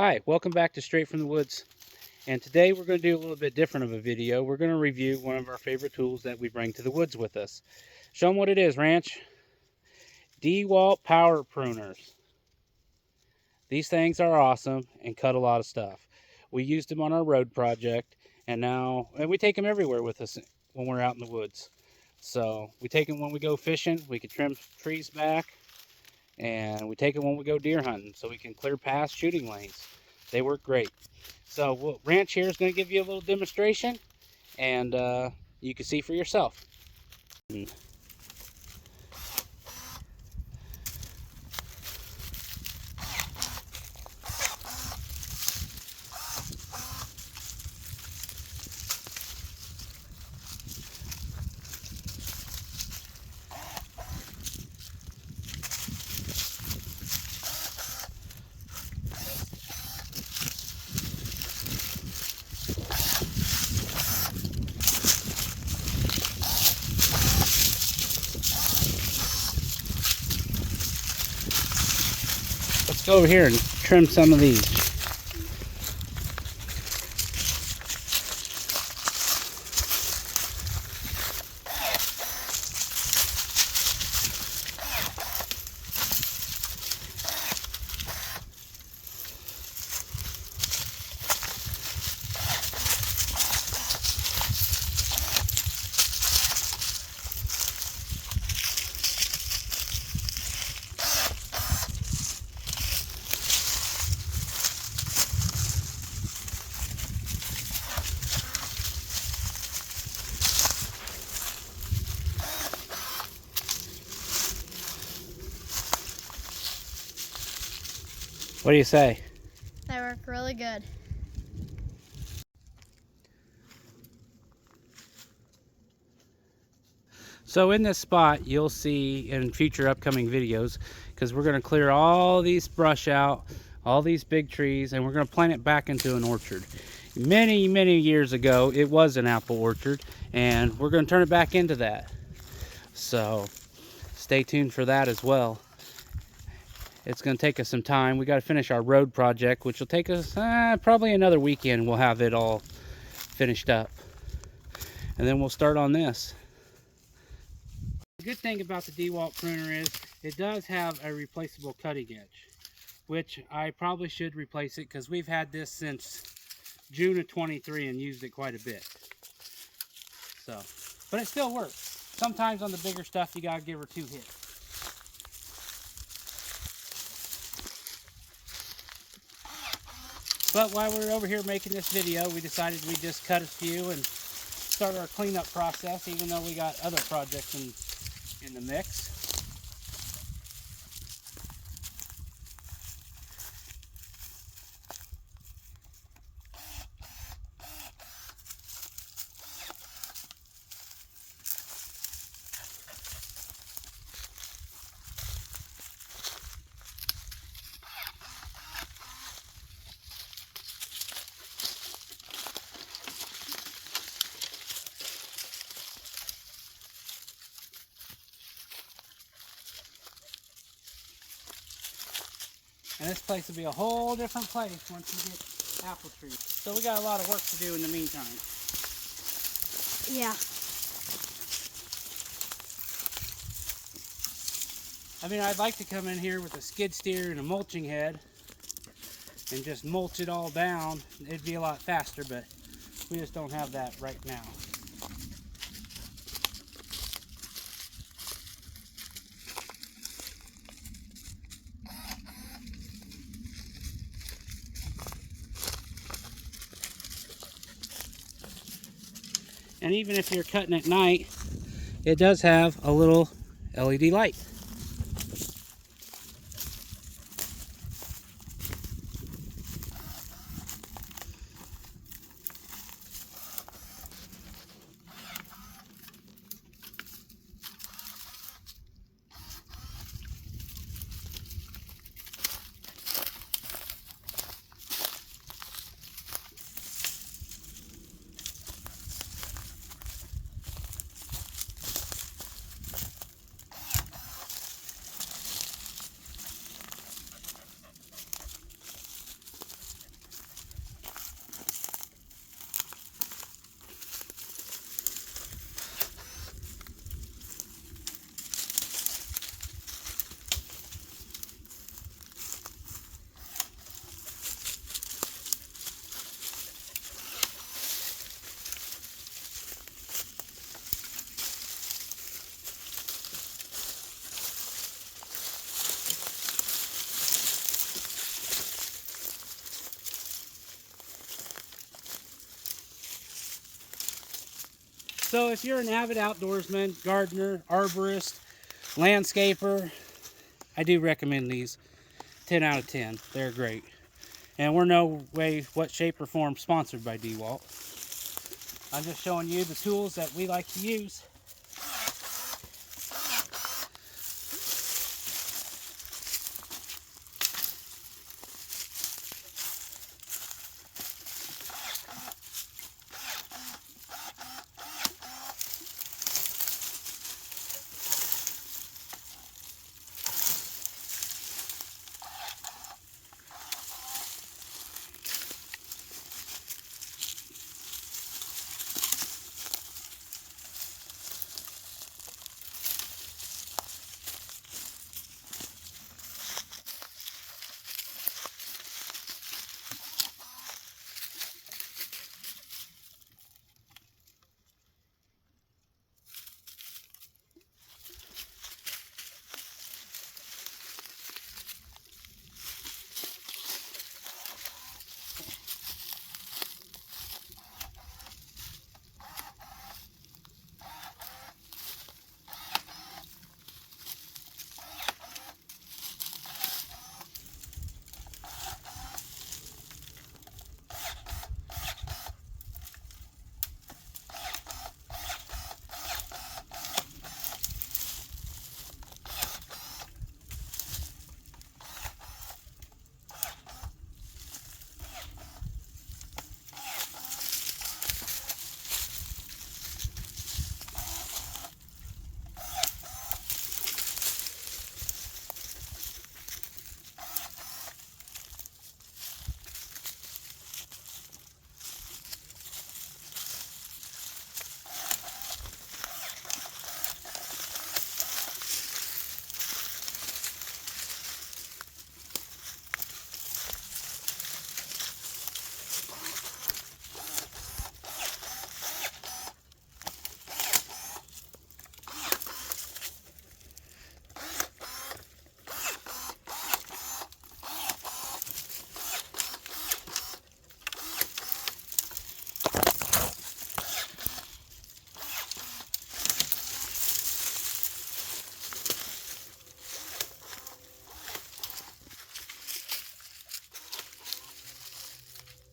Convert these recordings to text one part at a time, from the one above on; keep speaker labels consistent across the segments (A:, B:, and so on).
A: Hi, welcome back to Straight from the Woods. And today we're going to do a little bit different of a video. We're going to review one of our favorite tools that we bring to the woods with us. Show them what it is, Ranch. Dewalt power pruners. These things are awesome and cut a lot of stuff. We used them on our road project, and we take them everywhere with us when we're out in the woods. So we take them when we go fishing. We can trim trees back, and we take them when we go deer hunting so we can clear past shooting lanes. They work great. So Ranch here is going to give you a little demonstration, and you can see for yourself. Let's go over here and trim some of these. What do you say?
B: They work really good.
A: So in this spot, you'll see in future upcoming videos, because we're going to clear all these brush out, all these big trees, and we're going to plant it back into an orchard. Many years ago, it was an apple orchard, and we're going to turn it back into that. So stay tuned for that as well. It's going to take us some time. We got to finish our road project, which will take us probably another weekend. We'll have it all finished up, and then we'll start on this. The good thing about the dewalt pruner is it does have a replaceable cutting edge, which I probably should replace it because we've had this since June of 23 and used it quite a bit. So, but it still works. Sometimes on the bigger stuff you gotta give her 2 hits. But while we're over here making this video, we decided we'd just cut a few and start our cleanup process, even though we got other projects in the mix. And this place will be a whole different place once you get apple trees. So we got a lot of work to do in the meantime.
B: Yeah.
A: I mean, I'd like to come in here with a skid steer and a mulching head and just mulch it all down. It'd be a lot faster, but we just don't have that right now. And even if you're cutting at night, it does have a little LED light. So if you're an avid outdoorsman, gardener, arborist, landscaper, I do recommend these. 10 out of 10. They're great. And we're no way, what shape or form sponsored by dewalt. I'm just showing you the tools that we like to use.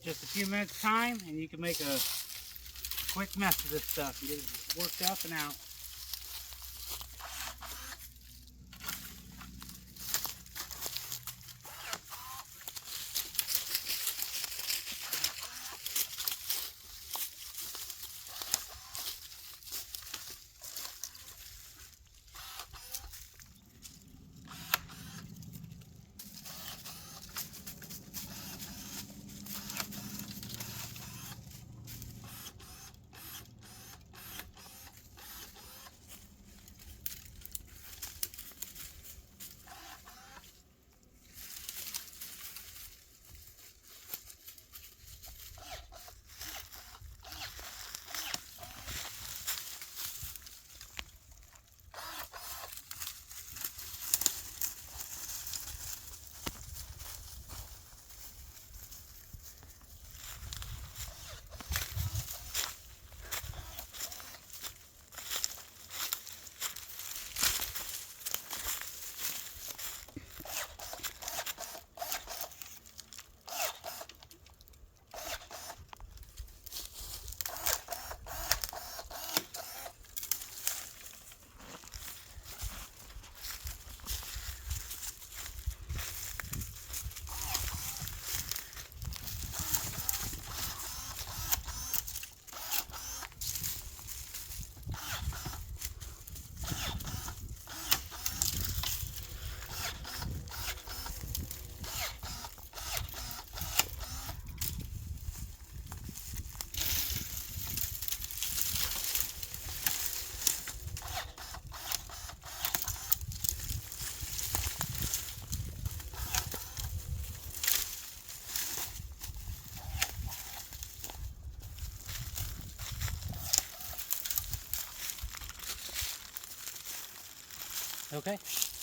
A: Just a few minutes time and you can make a quick mess of this stuff and get it worked up and out. Okay.